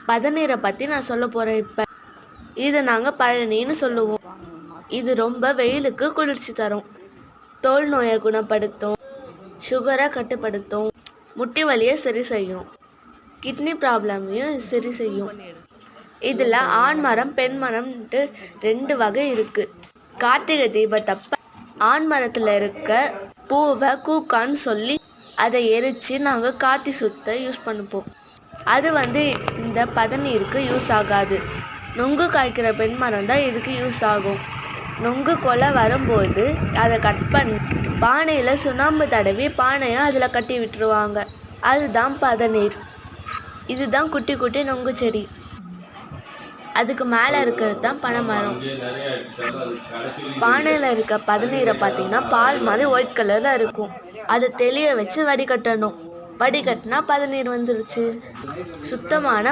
பதநீரை பற்றி நான் சொல்ல போகிறேன் இப்போ. இது நாங்கள் பழனின்னு சொல்லுவோம். இது ரொம்ப வெயிலுக்கு குளிர்ச்சி தரும். தோல் நோயை குணப்படுத்தும், சுகரை கட்டுப்படுத்தும், முட்டி வலியை சரி செய்யும், கிட்னி ப்ராப்ளமையும் சரி செய்யும். இதில் ஆண் மரம் பெண் மரம்ன்ட்டு 2 வகை இருக்குது. கார்த்திகை தீபத்தப்ப ஆண் மரத்தில் இருக்க பூவை கூக்கான்னு சொல்லி அதை எரித்து நாங்கள் காத்தி சுத்த யூஸ் பண்ணிப்போம். அது இந்த பதநீருக்கு யூஸ் ஆகாது. நொங்கு காய்க்கிற பெண் மரம் தான் இதுக்கு யூஸ் ஆகும். நொங்கு கொலை வரும்போது அதை கட் பண்ணி பானையில் சுண்ணாம்பு தடவி பானையை அதில் கட்டி விட்டுருவாங்க. அதுதான் பதநீர். இதுதான் குட்டி குட்டி நொங்கு செடி. அதுக்கு மேலே இருக்கிறது தான் பனைமரம். பானையில் இருக்க பதநீரை பார்த்தீங்கன்னா பால் மாதிரி ஒயிட் கலரில் இருக்கும். அதை தெளிய வச்சு வடிகட்டணும். வடிகட்டினா பதநீர் வந்துருச்சு. சுத்தமான